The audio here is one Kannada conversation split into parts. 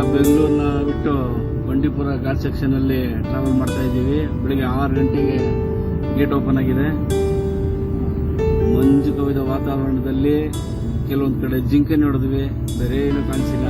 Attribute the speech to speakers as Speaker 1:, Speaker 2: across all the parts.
Speaker 1: ಬೆಂಗಳೂರನ್ನ ಬಿಟ್ಟು ಬಂಡೀಪುರ ಘಾಟ್ ಸೆಕ್ಷನ್ ಅಲ್ಲಿ ಟ್ರಾವೆಲ್ ಮಾಡ್ತಾ ಇದ್ದೀವಿ. ಬೆಳಿಗ್ಗೆ 6 ಗಂಟೆಗೆ ಗೇಟ್ ಓಪನ್ ಆಗಿದೆ. ಮಂಜು ಕವಿದ ವಾತಾವರಣದಲ್ಲಿ ಕೆಲವೊಂದು ಕಡೆ ಜಿಂಕೆ ನೋಡಿದ್ವಿ, ಬೇರೆ ಏನು ಕಾಣಿಸಿಲ್ಲ.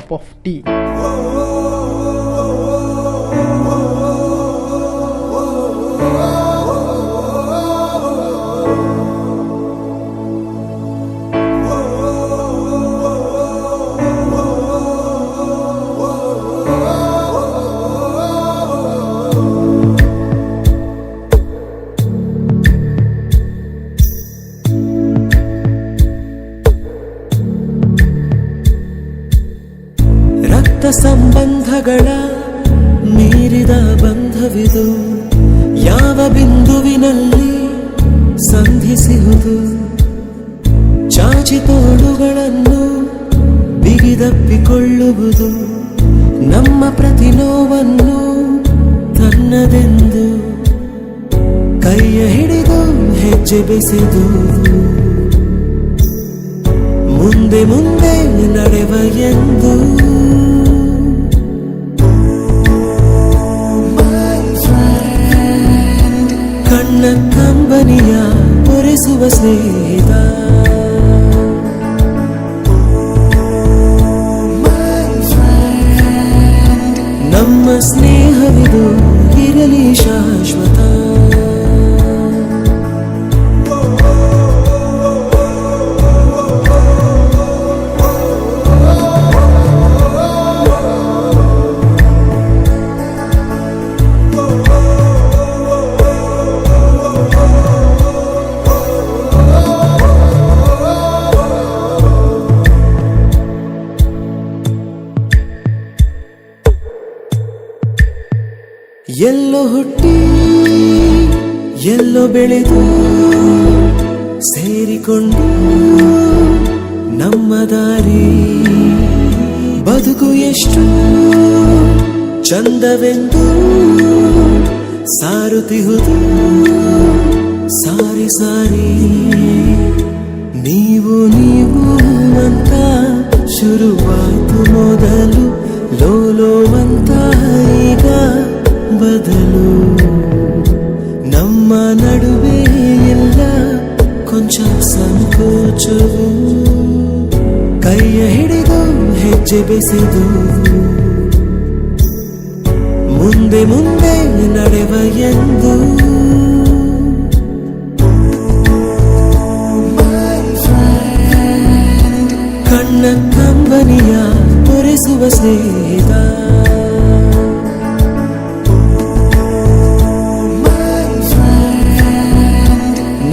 Speaker 2: Cup of tea.
Speaker 3: ಸಂಬಂಧಗಳ ಮೀರಿದ ಬಂಧವಿದು, ಯಾವ ಬಿಂದುವಿನಲ್ಲಿ ಸಂಧಿಸುವುದು. ಚಾಚಿ ತೋಳುಗಳನ್ನು ಬಿಗಿದಪ್ಪಿಕೊಳ್ಳುವುದು, ನಮ್ಮ ಪ್ರತಿ ನೋವನ್ನು ತನ್ನದೆಂದು ಕೈಯ ಹಿಡಿದು ಹೆಜ್ಜೆ ಬೆಸೆದು ಮುಂದೆ ಮುಂದೆ ನಡೆವ ಎಂದು. ಕಣ್ಣ ಕಂಬನಿಯ ಒರೆಸುವ ಸ್ನೇಹಿತ, ನಮ್ಮ ಸ್ನೇಹವಿದು ಇರಲಿ ಶಾಶ್ವತ. ಎಲ್ಲೋ ಹುಟ್ಟಿ ಎಲ್ಲೋ ಬೆಳೆದು ಸೇರಿಕೊಂಡು ನಮ್ಮ ದಾರಿ, ಬದುಕು ಎಷ್ಟು ಚಂದವೆಂದು ಸಾರುತ್ತಿಹುದು ಸಾರಿ ಸಾರಿ. ನೀವು ನೀವು ಅಂತ ಶುರುವಾಯ್ತು ಮೊದಲು, ಲೋಲೋ ಅಂತ ಈಗ ಬದಲು. ನಮ್ಮ ನಡುವೆ ಎಲ್ಲ ಕೊಂಚ ಸಂಕೋಚವು, ಕೈಯ ಹಿಡಿದು ಹೆಜ್ಜೆ ಬೆಸೆದು ಮುಂದೆ ಮುಂದೆ ನಡೆವ ಎಂದು. ಕಣ್ಣ ಕಂಬನಿಯ ಒರೆಸುವ ಸ್ನೇಹಿತ,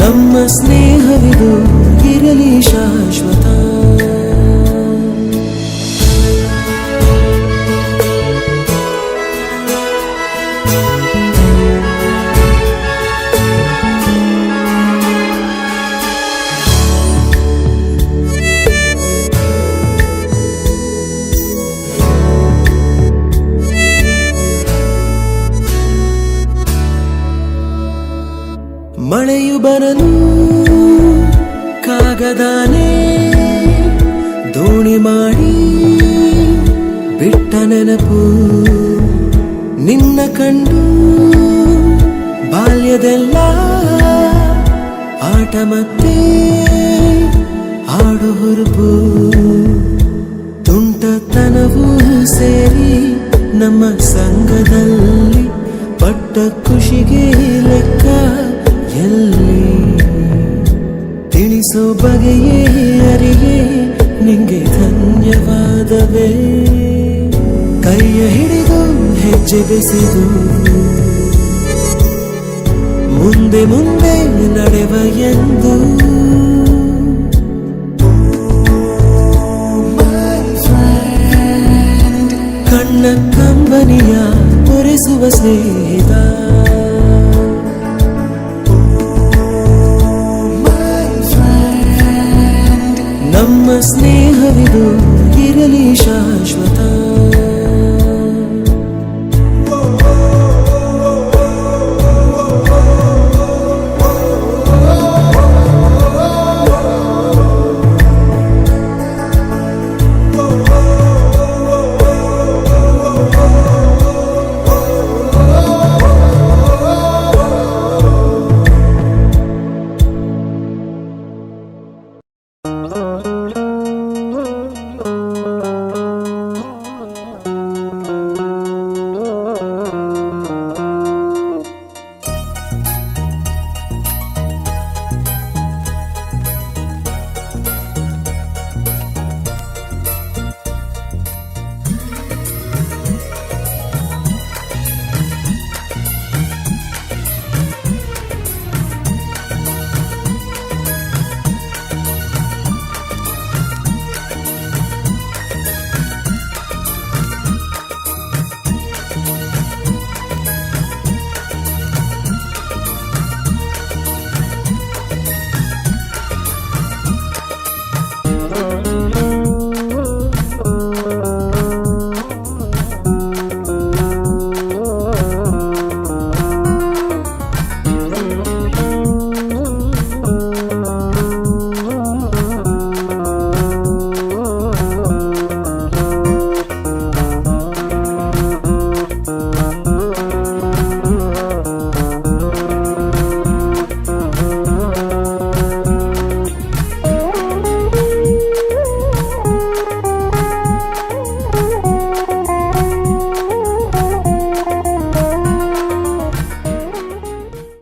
Speaker 3: ನಮ್ಮ ಸ್ನೇಹವಿದು ಇರಲಿ ಶಾಶ್ವತ. ಮಳೆಯು ಬರಲು ಕಾಗದಾನೆ ದೋಣಿ ಮಾಡಿ ಬಿಟ್ಟ ನೆನಪು, ನಿನ್ನ ಕಂಡು ಬಾಲ್ಯದೆಲ್ಲ ಆಟ ಮತ್ತೆ ಆಡು ಹುರುಪು. ತುಂಟತನವೂ ಸೇರಿ ನಮ್ಮ ಸಂಘದಲ್ಲಿ ಪಟ್ಟ ಖುಷಿಗೆ ಲೆಕ್ಕ ಎಲ್ಲಿ, ತಿಳಿಸೋ ಬಗೆಯೇ ಅರಿಯೇ ನಿಂಗೆ ಧನ್ಯವಾದವೇ. ಕೈಯ ಹಿಡಿದು ಹೆಜ್ಜೆ ಬೆಸೆದು ಮುಂದೆ ಮುಂದೆ ನಡೆವ ಎಂದು. ಕಣ್ಣ ಕಂಬನಿಯ ಒರೆಸುವ ಸ್ನೇಹಿತ, ನಮ್ಮ ಸ್ನೇಹವಿದು ಇರಲಿ ಶಾಶ್ವತ.